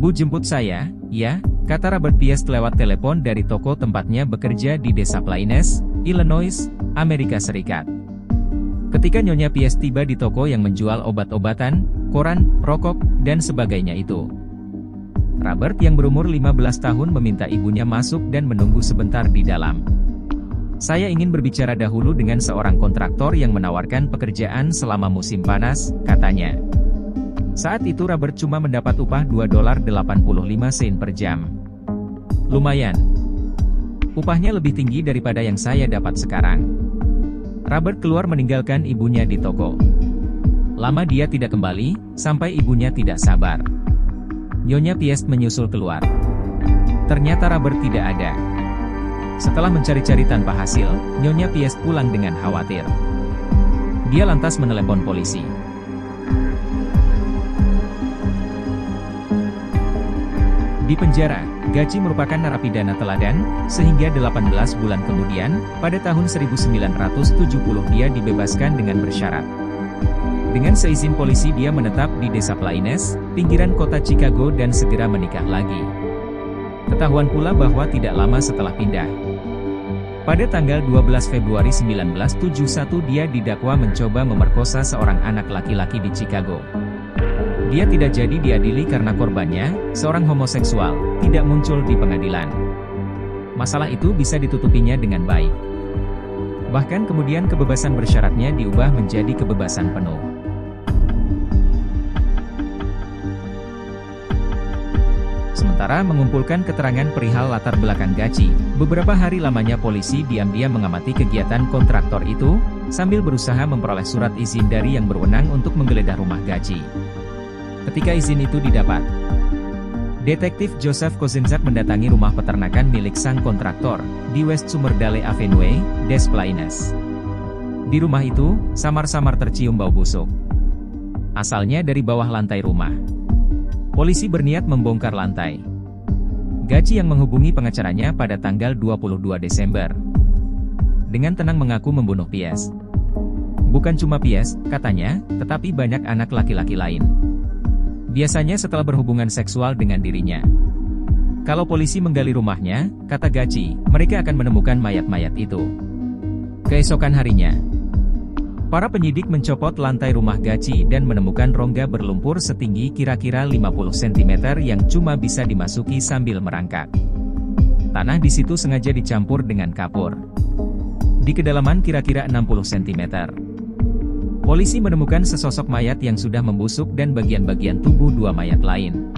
Bu, jemput saya, ya, kata Robert Piest lewat telepon dari toko tempatnya bekerja di Desa Plaines, Illinois, Amerika Serikat. Ketika Nyonya Piest tiba di toko yang menjual obat-obatan, koran, rokok, dan sebagainya itu, Robert yang berumur 15 tahun meminta ibunya masuk dan menunggu sebentar di dalam. Saya ingin berbicara dahulu dengan seorang kontraktor yang menawarkan pekerjaan selama musim panas, katanya. Saat itu Robert cuma mendapat upah $2.85 per jam. Lumayan. Upahnya lebih tinggi daripada yang saya dapat sekarang. Robert keluar meninggalkan ibunya di toko. Lama dia tidak kembali, sampai ibunya tidak sabar. Nyonya Piest menyusul keluar. Ternyata Robert tidak ada. Setelah mencari-cari tanpa hasil, Nyonya Piest pulang dengan khawatir. Dia lantas menelepon polisi. Di penjara, Gachi merupakan narapidana teladan, sehingga 18 bulan kemudian, pada tahun 1970 dia dibebaskan dengan bersyarat. Dengan seizin polisi dia menetap di Desa Plaines, pinggiran kota Chicago dan segera menikah lagi. Ketahuan pula bahwa tidak lama setelah pindah. Pada tanggal 12 Februari 1971 dia didakwa mencoba memerkosa seorang anak laki-laki di Chicago. Dia tidak jadi diadili karena korbannya, seorang homoseksual, tidak muncul di pengadilan. Masalah itu bisa ditutupinya dengan baik. Bahkan kemudian kebebasan bersyaratnya diubah menjadi kebebasan penuh. Sementara mengumpulkan keterangan perihal latar belakang Gachi, beberapa hari lamanya polisi diam-diam mengamati kegiatan kontraktor itu, sambil berusaha memperoleh surat izin dari yang berwenang untuk menggeledah rumah Gachi. Ketika izin itu didapat, Detektif Joseph Kozinczak mendatangi rumah peternakan milik sang kontraktor, di West Sumerdale Avenue, Des Plaines. Di rumah itu, samar-samar tercium bau busuk. Asalnya dari bawah lantai rumah. Polisi berniat membongkar lantai. Gachi yang menghubungi pengacaranya pada tanggal 22 Desember. Dengan tenang mengaku membunuh Piest. Bukan cuma Piest, katanya, tetapi banyak anak laki-laki lain. Biasanya setelah berhubungan seksual dengan dirinya. Kalau polisi menggali rumahnya, kata Gachi, mereka akan menemukan mayat-mayat itu. Keesokan harinya, para penyidik mencopot lantai rumah Gachi dan menemukan rongga berlumpur setinggi kira-kira 50 cm yang cuma bisa dimasuki sambil merangkak. Tanah di situ sengaja dicampur dengan kapur. Di kedalaman kira-kira 60 cm. Polisi menemukan sesosok mayat yang sudah membusuk dan bagian-bagian tubuh dua mayat lain.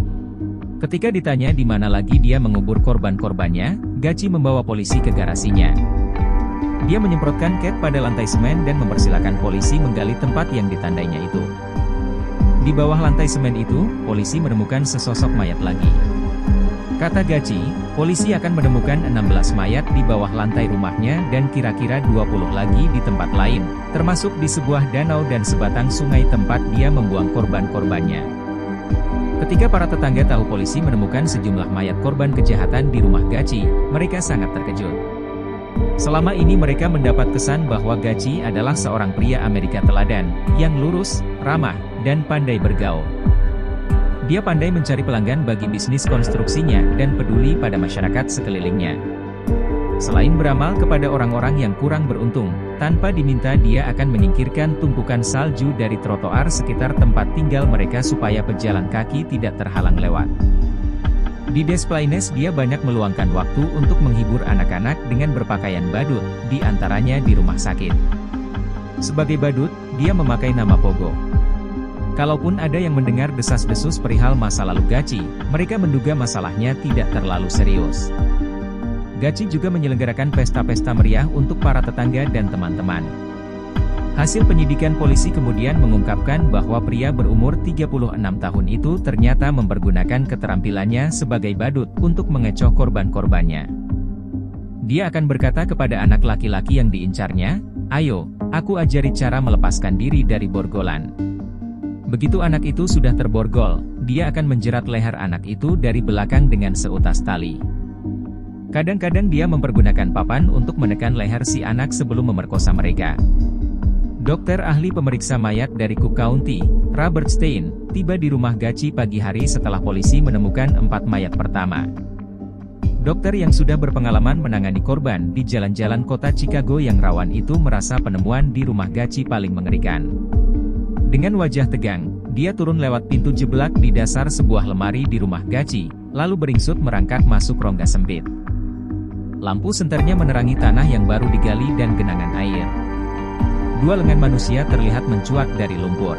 Ketika ditanya di mana lagi dia mengubur korban-korbannya, Gachi membawa polisi ke garasinya. Dia menyemprotkan cat pada lantai semen dan mempersilahkan polisi menggali tempat yang ditandainya itu. Di bawah lantai semen itu, polisi menemukan sesosok mayat lagi. Kata Gachi, polisi akan menemukan 16 mayat di bawah lantai rumahnya dan kira-kira 20 lagi di tempat lain, termasuk di sebuah danau dan sebatang sungai tempat dia membuang korban-korbannya. Ketika para tetangga tahu polisi menemukan sejumlah mayat korban kejahatan di rumah Gachi, mereka sangat terkejut. Selama ini mereka mendapat kesan bahwa Gachi adalah seorang pria Amerika teladan, yang lurus, ramah, dan pandai bergaul. Dia pandai mencari pelanggan bagi bisnis konstruksinya dan peduli pada masyarakat sekelilingnya. Selain beramal kepada orang-orang yang kurang beruntung, tanpa diminta dia akan menyingkirkan tumpukan salju dari trotoar sekitar tempat tinggal mereka supaya pejalan kaki tidak terhalang lewat. Di Des Plaines dia banyak meluangkan waktu untuk menghibur anak-anak dengan berpakaian badut, di antaranya di rumah sakit. Sebagai badut, dia memakai nama Pogo. Kalaupun ada yang mendengar desas-desus perihal masa lalu Gachi, mereka menduga masalahnya tidak terlalu serius. Gachi juga menyelenggarakan pesta-pesta meriah untuk para tetangga dan teman-teman. Hasil penyidikan polisi kemudian mengungkapkan bahwa pria berumur 36 tahun itu ternyata mempergunakan keterampilannya sebagai badut untuk mengecoh korban-korbannya. Dia akan berkata kepada anak laki-laki yang diincarnya, "Ayo, aku ajari cara melepaskan diri dari borgolan." Begitu anak itu sudah terborgol, dia akan menjerat leher anak itu dari belakang dengan seutas tali. Kadang-kadang dia mempergunakan papan untuk menekan leher si anak sebelum memerkosa mereka. Dokter ahli pemeriksa mayat dari Cook County, Robert Stein, tiba di rumah Gachi pagi hari setelah polisi menemukan 4 mayat pertama. Dokter yang sudah berpengalaman menangani korban di jalan-jalan kota Chicago yang rawan itu merasa penemuan di rumah Gachi paling mengerikan. Dengan wajah tegang, dia turun lewat pintu jeblak di dasar sebuah lemari di rumah Gachi, lalu beringsut merangkak masuk rongga sempit. Lampu senternya menerangi tanah yang baru digali dan genangan air. 2 lengan manusia terlihat mencuat dari lumpur.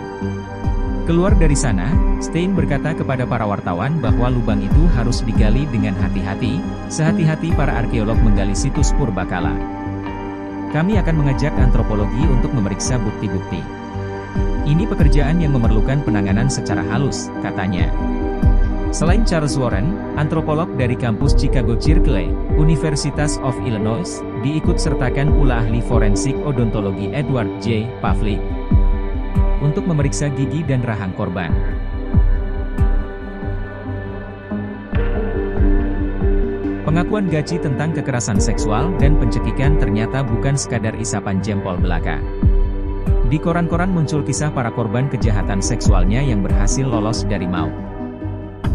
Keluar dari sana, Stein berkata kepada para wartawan bahwa lubang itu harus digali dengan hati-hati, sehati-hati para arkeolog menggali situs purbakala. Kami akan mengajak antropologi untuk memeriksa bukti-bukti. Ini pekerjaan yang memerlukan penanganan secara halus, katanya. Selain Charles Warren, antropolog dari kampus Chicago Circle, Universitas of Illinois, diikut-sertakan pula ahli forensik odontologi Edward J. Pavlik untuk memeriksa gigi dan rahang korban. Pengakuan Gachi tentang kekerasan seksual dan pencekikan ternyata bukan sekadar isapan jempol belaka. Di koran-koran muncul kisah para korban kejahatan seksualnya yang berhasil lolos dari maut.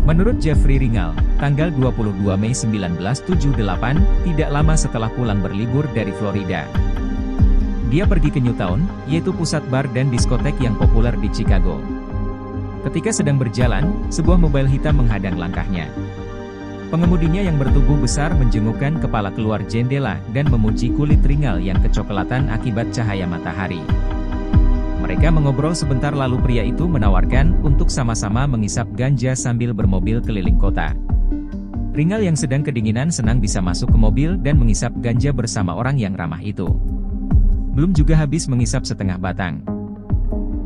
Menurut Jeffrey Ringal, tanggal 22 Mei 1978, tidak lama setelah pulang berlibur dari Florida, dia pergi ke Newtown, yaitu pusat bar dan diskotek yang populer di Chicago. Ketika sedang berjalan, sebuah mobil hitam menghadang langkahnya. Pengemudinya yang bertubuh besar menjengukkan kepala keluar jendela dan memuji kulit Ringal yang kecoklatan akibat cahaya matahari. Mereka mengobrol sebentar lalu pria itu menawarkan untuk sama-sama mengisap ganja sambil bermobil keliling kota. Ringal yang sedang kedinginan senang bisa masuk ke mobil dan mengisap ganja bersama orang yang ramah itu. Belum juga habis mengisap setengah batang.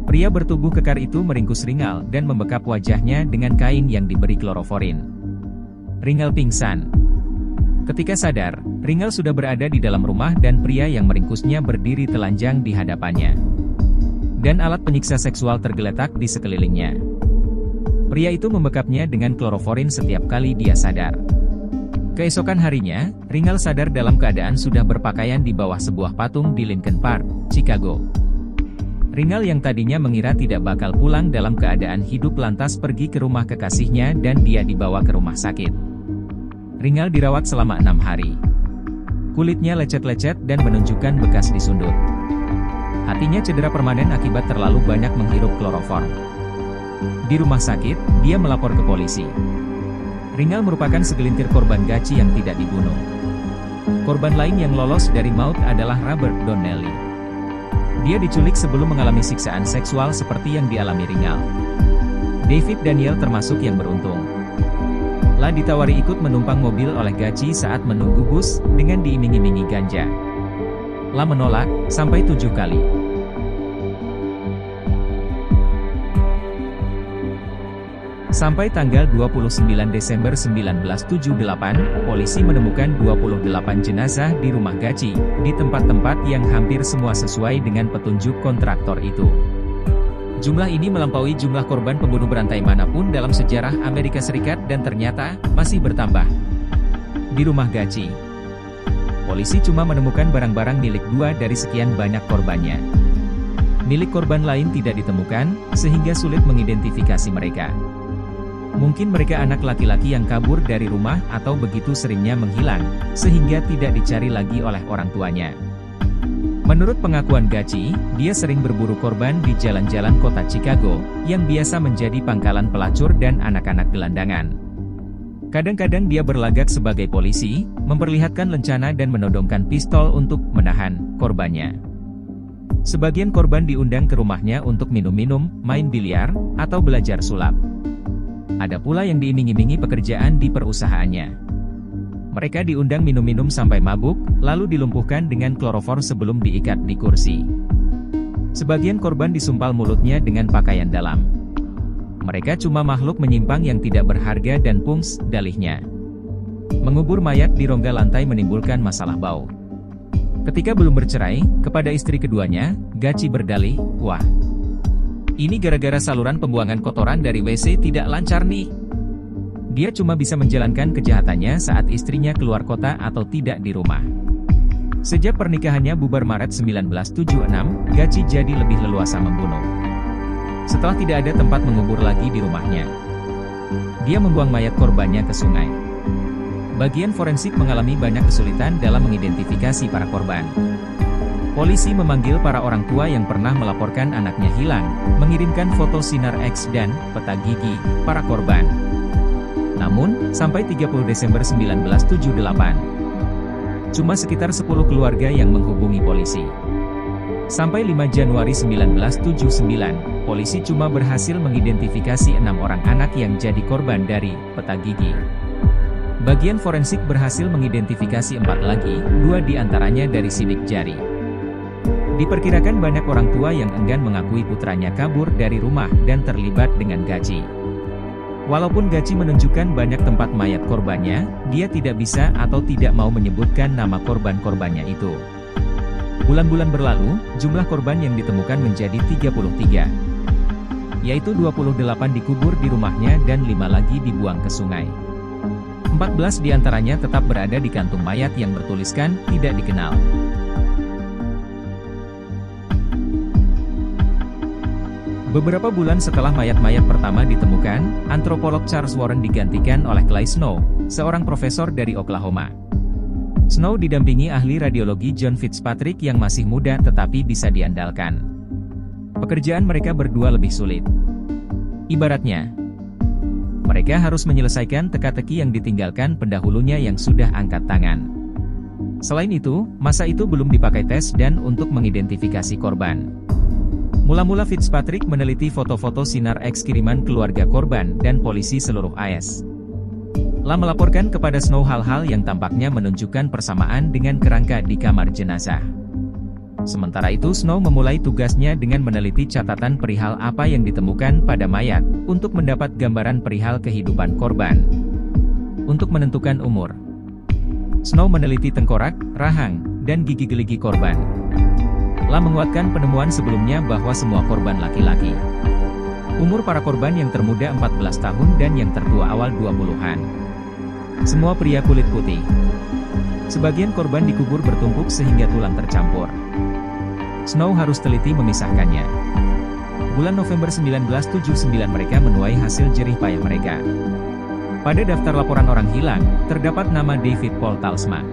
Pria bertubuh kekar itu meringkus Ringal dan membekap wajahnya dengan kain yang diberi kloroforin. Ringal pingsan. Ketika sadar, Ringal sudah berada di dalam rumah dan pria yang meringkusnya berdiri telanjang di hadapannya. Dan alat penyiksa seksual tergeletak di sekelilingnya. Pria itu membekapnya dengan kloroforin setiap kali dia sadar. Keesokan harinya, Ringal sadar dalam keadaan sudah berpakaian di bawah sebuah patung di Lincoln Park, Chicago. Ringal yang tadinya mengira tidak bakal pulang dalam keadaan hidup lantas pergi ke rumah kekasihnya dan dia dibawa ke rumah sakit. Ringal dirawat selama 6 hari. Kulitnya lecet-lecet dan menunjukkan bekas disundut. Hatinya cedera permanen akibat terlalu banyak menghirup kloroform. Di rumah sakit, dia melapor ke polisi. Ringal merupakan segelintir korban Gachi yang tidak dibunuh. Korban lain yang lolos dari maut adalah Robert Donnelly. Dia diculik sebelum mengalami siksaan seksual seperti yang dialami Ringal. David Daniel termasuk yang beruntung. La ditawari ikut menumpang mobil oleh Gachi saat menunggu bus dengan diiming-imingi ganja. La menolak, sampai 7 kali. Sampai tanggal 29 Desember 1978, polisi menemukan 28 jenazah di rumah Gachi, di tempat-tempat yang hampir semua sesuai dengan petunjuk kontraktor itu. Jumlah ini melampaui jumlah korban pembunuh berantai manapun dalam sejarah Amerika Serikat dan ternyata masih bertambah. Di rumah Gachi, polisi cuma menemukan barang-barang milik 2 dari sekian banyak korbannya. Milik korban lain tidak ditemukan, sehingga sulit mengidentifikasi mereka. Mungkin mereka anak laki-laki yang kabur dari rumah atau begitu seringnya menghilang, sehingga tidak dicari lagi oleh orang tuanya. Menurut pengakuan Gachi, dia sering berburu korban di jalan-jalan kota Chicago, yang biasa menjadi pangkalan pelacur dan anak-anak gelandangan. Kadang-kadang dia berlagak sebagai polisi, memperlihatkan lencana dan menodongkan pistol untuk menahan korbannya. Sebagian korban diundang ke rumahnya untuk minum-minum, main biliar, atau belajar sulap. Ada pula yang diiming-imingi pekerjaan di perusahaannya. Mereka diundang minum-minum sampai mabuk, lalu dilumpuhkan dengan kloroform sebelum diikat di kursi. Sebagian korban disumpal mulutnya dengan pakaian dalam. Mereka cuma makhluk menyimpang yang tidak berharga dan pungs, dalihnya. Mengubur mayat di rongga lantai menimbulkan masalah bau. Ketika belum bercerai, kepada istri keduanya, Gachi berdalih, "Wah, ini gara-gara saluran pembuangan kotoran dari WC tidak lancar nih." Dia cuma bisa menjalankan kejahatannya saat istrinya keluar kota atau tidak di rumah. Sejak pernikahannya bubar Maret 1976, Gachi jadi lebih leluasa membunuh. Setelah tidak ada tempat mengubur lagi di rumahnya, dia membuang mayat korbannya ke sungai. Bagian forensik mengalami banyak kesulitan dalam mengidentifikasi para korban. Polisi memanggil para orang tua yang pernah melaporkan anaknya hilang, mengirimkan foto sinar X dan peta gigi para korban. Namun, sampai 30 Desember 1978, cuma sekitar 10 keluarga yang menghubungi polisi. Sampai 5 Januari 1979, polisi cuma berhasil mengidentifikasi 6 orang anak yang jadi korban dari peta gigi. Bagian forensik berhasil mengidentifikasi 4 lagi, 2 diantaranya dari sidik jari. Diperkirakan banyak orang tua yang enggan mengakui putranya kabur dari rumah dan terlibat dengan Gachi. Walaupun Gachi menunjukkan banyak tempat mayat korbannya, dia tidak bisa atau tidak mau menyebutkan nama korban-korbannya itu. Bulan-bulan berlalu, jumlah korban yang ditemukan menjadi 33. Yaitu 28 dikubur di rumahnya dan 5 lagi dibuang ke sungai. 14 diantaranya tetap berada di kantung mayat yang bertuliskan, tidak dikenal. Beberapa bulan setelah mayat-mayat pertama ditemukan, antropolog Charles Warren digantikan oleh Clay Snow, seorang profesor dari Oklahoma. Snow didampingi ahli radiologi John Fitzpatrick yang masih muda tetapi bisa diandalkan. Pekerjaan mereka berdua lebih sulit. Ibaratnya, mereka harus menyelesaikan teka-teki yang ditinggalkan pendahulunya yang sudah angkat tangan. Selain itu, masa itu belum dipakai tes dan untuk mengidentifikasi korban. Mula-mula Fitzpatrick meneliti foto-foto sinar X kiriman keluarga korban dan polisi seluruh AS. Lah melaporkan kepada Snow hal-hal yang tampaknya menunjukkan persamaan dengan kerangka di kamar jenazah. Sementara itu Snow memulai tugasnya dengan meneliti catatan perihal apa yang ditemukan pada mayat, untuk mendapat gambaran perihal kehidupan korban. Untuk menentukan umur, Snow meneliti tengkorak, rahang, dan gigi geligi korban. Lah menguatkan penemuan sebelumnya bahwa semua korban laki-laki. Umur para korban yang termuda 14 tahun dan yang tertua awal 20-an. Semua pria kulit putih. Sebagian korban dikubur bertumpuk sehingga tulang tercampur. Snow harus teliti memisahkannya. Bulan November 1979 mereka menuai hasil jerih payah mereka. Pada daftar laporan orang hilang, terdapat nama David Paul Talsma.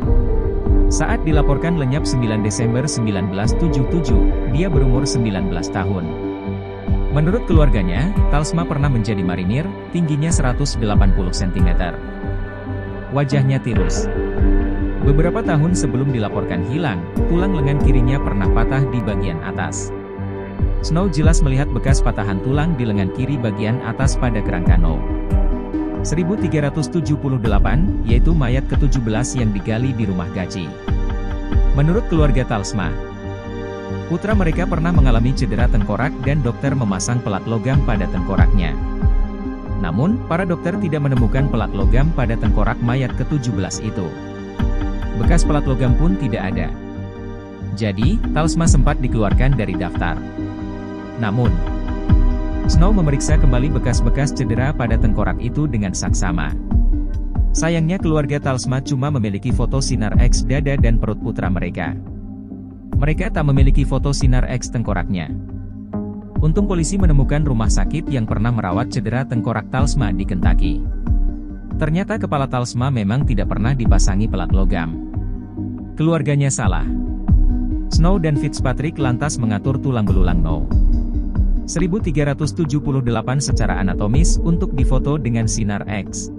Saat dilaporkan lenyap 9 Desember 1977, dia berumur 19 tahun. Menurut keluarganya, Talsma pernah menjadi marinir, tingginya 180 cm. Wajahnya tirus. Beberapa tahun sebelum dilaporkan hilang, tulang lengan kirinya pernah patah di bagian atas. Snow jelas melihat bekas patahan tulang di lengan kiri bagian atas pada kerangka No. 1378, yaitu mayat ke-17 yang digali di rumah Gachi. Menurut keluarga Talsma, putra mereka pernah mengalami cedera tengkorak dan dokter memasang pelat logam pada tengkoraknya. Namun, para dokter tidak menemukan pelat logam pada tengkorak mayat ke-17 itu. Bekas pelat logam pun tidak ada. Jadi, Talsma sempat dikeluarkan dari daftar. Namun, Snow memeriksa kembali bekas-bekas cedera pada tengkorak itu dengan saksama. Sayangnya keluarga Talsma cuma memiliki foto sinar X dada dan perut putra mereka. Mereka tak memiliki foto sinar X tengkoraknya. Untung polisi menemukan rumah sakit yang pernah merawat cedera tengkorak Talsma di Kentucky. Ternyata kepala Talsma memang tidak pernah dipasangi pelat logam. Keluarganya salah. Snow dan Fitzpatrick lantas mengatur tulang belulang No. 1378 secara anatomis untuk difoto dengan sinar X.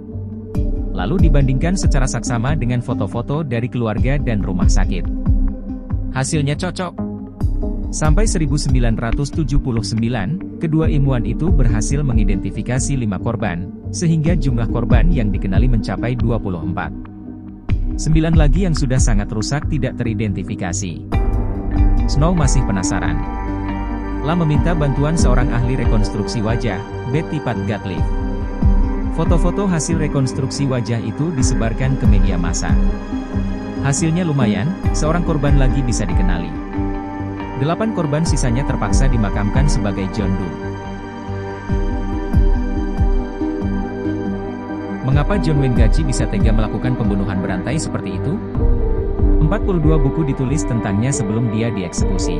Lalu dibandingkan secara saksama dengan foto-foto dari keluarga dan rumah sakit. Hasilnya cocok. Sampai 1979, kedua ilmuwan itu berhasil mengidentifikasi 5 korban, sehingga jumlah korban yang dikenali mencapai 24. 9 lagi yang sudah sangat rusak tidak teridentifikasi. Snow masih penasaran. Lah meminta bantuan seorang ahli rekonstruksi wajah, Betty Pat Gatliff. Foto-foto hasil rekonstruksi wajah itu disebarkan ke media massa. Hasilnya lumayan, seorang korban lagi bisa dikenali. 8 korban sisanya terpaksa dimakamkan sebagai John Doe. Mengapa John Wayne Gachi bisa tega melakukan pembunuhan berantai seperti itu? 42 buku ditulis tentangnya sebelum dia dieksekusi.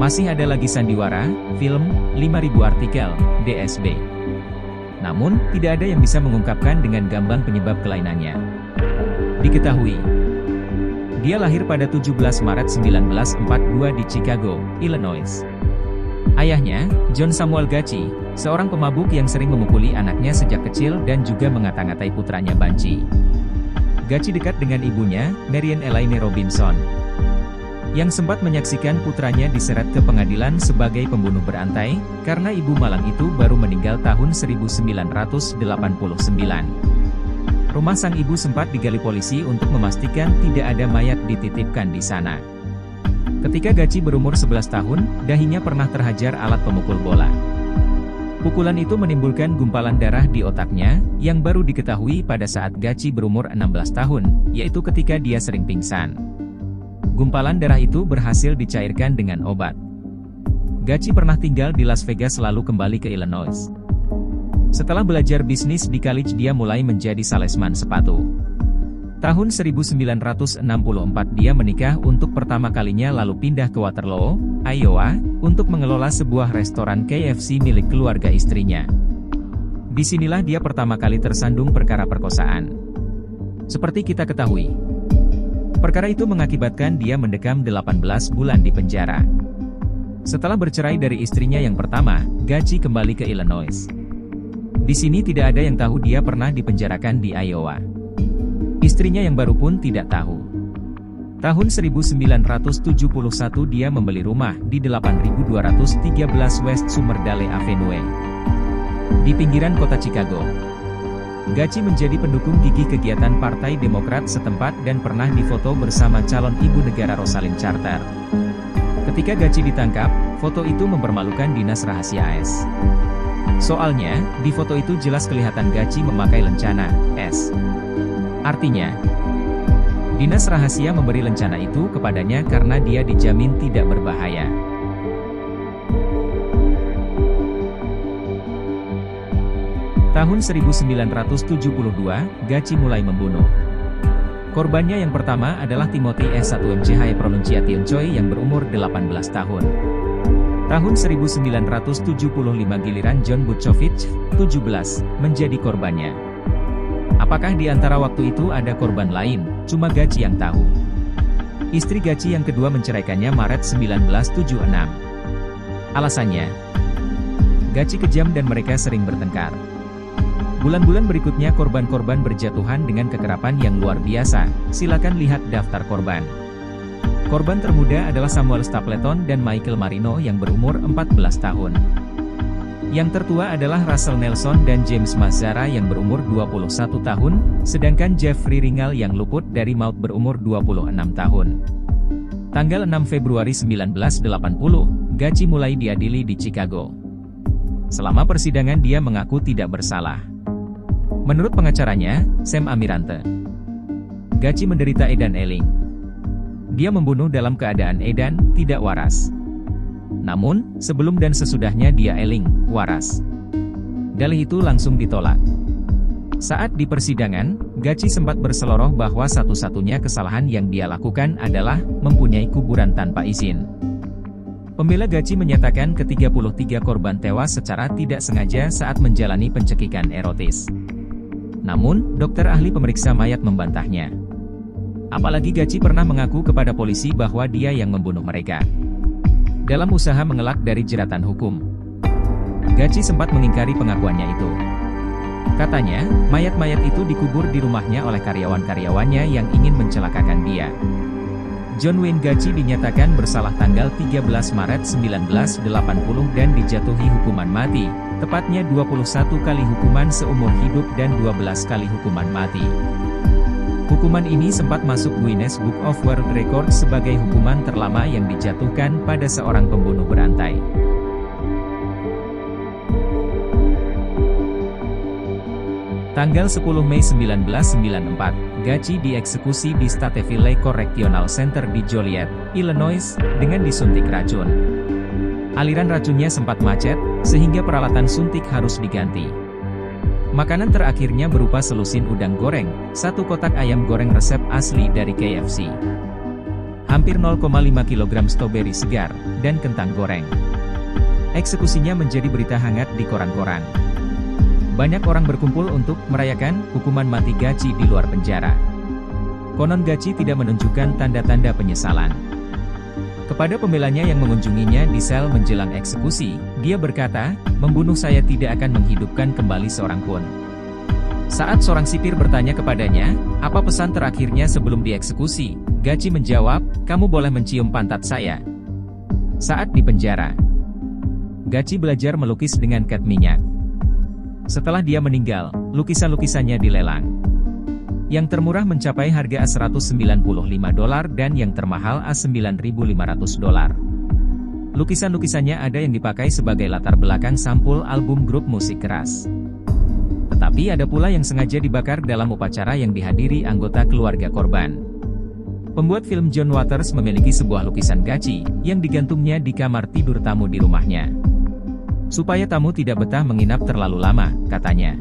Masih ada lagi sandiwara, film, 5.000 artikel, DSB. Namun, tidak ada yang bisa mengungkapkan dengan gamblang penyebab kelainannya. Diketahui, dia lahir pada 17 Maret 1942 di Chicago, Illinois. Ayahnya, John Samuel Gachi, seorang pemabuk yang sering memukuli anaknya sejak kecil dan juga mengata-ngatai putranya Banci. Gachi dekat dengan ibunya, Marian Elaine Robinson, yang sempat menyaksikan putranya diseret ke pengadilan sebagai pembunuh berantai, karena ibu malang itu baru meninggal tahun 1989. Rumah sang ibu sempat digali polisi untuk memastikan tidak ada mayat dititipkan di sana. Ketika Gachi berumur 11 tahun, dahinya pernah terhajar alat pemukul bola. Pukulan itu menimbulkan gumpalan darah di otaknya, yang baru diketahui pada saat Gachi berumur 16 tahun, yaitu ketika dia sering pingsan. Gumpalan darah itu berhasil dicairkan dengan obat. Gachi pernah tinggal di Las Vegas lalu kembali ke Illinois. Setelah belajar bisnis di college dia mulai menjadi salesman sepatu. Tahun 1964 dia menikah untuk pertama kalinya lalu pindah ke Waterloo, Iowa, untuk mengelola sebuah restoran KFC milik keluarga istrinya. Disinilah dia pertama kali tersandung perkara perkosaan. Seperti kita ketahui, perkara itu mengakibatkan dia mendekam 18 bulan di penjara. Setelah bercerai dari istrinya yang pertama, Gachi kembali ke Illinois. Di sini tidak ada yang tahu dia pernah dipenjarakan di Iowa. Istrinya yang baru pun tidak tahu. Tahun 1971 dia membeli rumah di 8213 West Summerdale Avenue, di pinggiran kota Chicago. Gachi menjadi pendukung gigih kegiatan Partai Demokrat setempat dan pernah difoto bersama calon ibu negara Rosalind Carter. Ketika Gachi ditangkap, foto itu mempermalukan dinas rahasia AS. Soalnya, di foto itu jelas kelihatan Gachi memakai lencana S. Artinya, dinas rahasia memberi lencana itu kepadanya karena dia dijamin tidak berbahaya. Tahun 1972, Gachi mulai membunuh. Korbannya yang pertama adalah Timothy S1MCH Pronunciation Choi yang berumur 18 tahun. Tahun 1975 giliran John Butchovich, 17, menjadi korbannya. Apakah di antara waktu itu ada korban lain, cuma Gachi yang tahu. Istri Gachi yang kedua menceraikannya Maret 1976. Alasannya, Gachi kejam dan mereka sering bertengkar. Bulan-bulan berikutnya korban-korban berjatuhan dengan kekerapan yang luar biasa, silakan lihat daftar korban. Korban termuda adalah Samuel Stapleton dan Michael Marino yang berumur 14 tahun. Yang tertua adalah Russell Nelson dan James Mazzara yang berumur 21 tahun, sedangkan Jeffrey Ringal yang luput dari maut berumur 26 tahun. Tanggal 6 Februari 1980, Gachi mulai diadili di Chicago. Selama persidangan dia mengaku tidak bersalah. Menurut pengacaranya, Sam Amirante, Gachi menderita edan eling. Dia membunuh dalam keadaan edan, tidak waras. Namun, sebelum dan sesudahnya dia eling, waras. Dalih itu langsung ditolak. Saat di persidangan, Gachi sempat berseloroh bahwa satu-satunya kesalahan yang dia lakukan adalah mempunyai kuburan tanpa izin. Pembela Gachi menyatakan ke-33 korban tewas secara tidak sengaja saat menjalani pencekikan erotis. Namun, dokter ahli pemeriksa mayat membantahnya. Apalagi Gachi pernah mengaku kepada polisi bahwa dia yang membunuh mereka. Dalam usaha mengelak dari jeratan hukum, Gachi sempat mengingkari pengakuannya itu. Katanya, mayat-mayat itu dikubur di rumahnya oleh karyawan-karyawannya yang ingin mencelakakan dia. John Wayne Gachi dinyatakan bersalah tanggal 13 Maret 1980 dan dijatuhi hukuman mati, tepatnya 21 kali hukuman seumur hidup dan 12 kali hukuman mati. Hukuman ini sempat masuk Guinness Book of World Records sebagai hukuman terlama yang dijatuhkan pada seorang pembunuh berantai. Tanggal 10 Mei 1994, Gachi dieksekusi di Stateville Correctional Center di Joliet, Illinois, dengan disuntik racun. Aliran racunnya sempat macet, sehingga peralatan suntik harus diganti. Makanan terakhirnya berupa selusin udang goreng, 1 kotak ayam goreng resep asli dari KFC, hampir 0,5 kg stroberi segar, dan kentang goreng. Eksekusinya menjadi berita hangat di koran-koran. Banyak orang berkumpul untuk merayakan hukuman mati Gaci di luar penjara. Konon Gaci tidak menunjukkan tanda-tanda penyesalan. Kepada pembelanya yang mengunjunginya di sel menjelang eksekusi, dia berkata, "Membunuh saya tidak akan menghidupkan kembali seorang pun." Saat seorang sipir bertanya kepadanya, "Apa pesan terakhirnya sebelum dieksekusi?" Gaci menjawab, "Kamu boleh mencium pantat saya." Saat di penjara, Gaci belajar melukis dengan cat minyak. Setelah dia meninggal, lukisan-lukisannya dilelang. Yang termurah mencapai harga $195 dan yang termahal $9.500. Lukisan-lukisannya ada yang dipakai sebagai latar belakang sampul album grup musik keras. Tetapi ada pula yang sengaja dibakar dalam upacara yang dihadiri anggota keluarga korban. Pembuat film John Waters memiliki sebuah lukisan Gaci, yang digantungnya di kamar tidur tamu di rumahnya. Supaya tamu tidak betah menginap terlalu lama, katanya.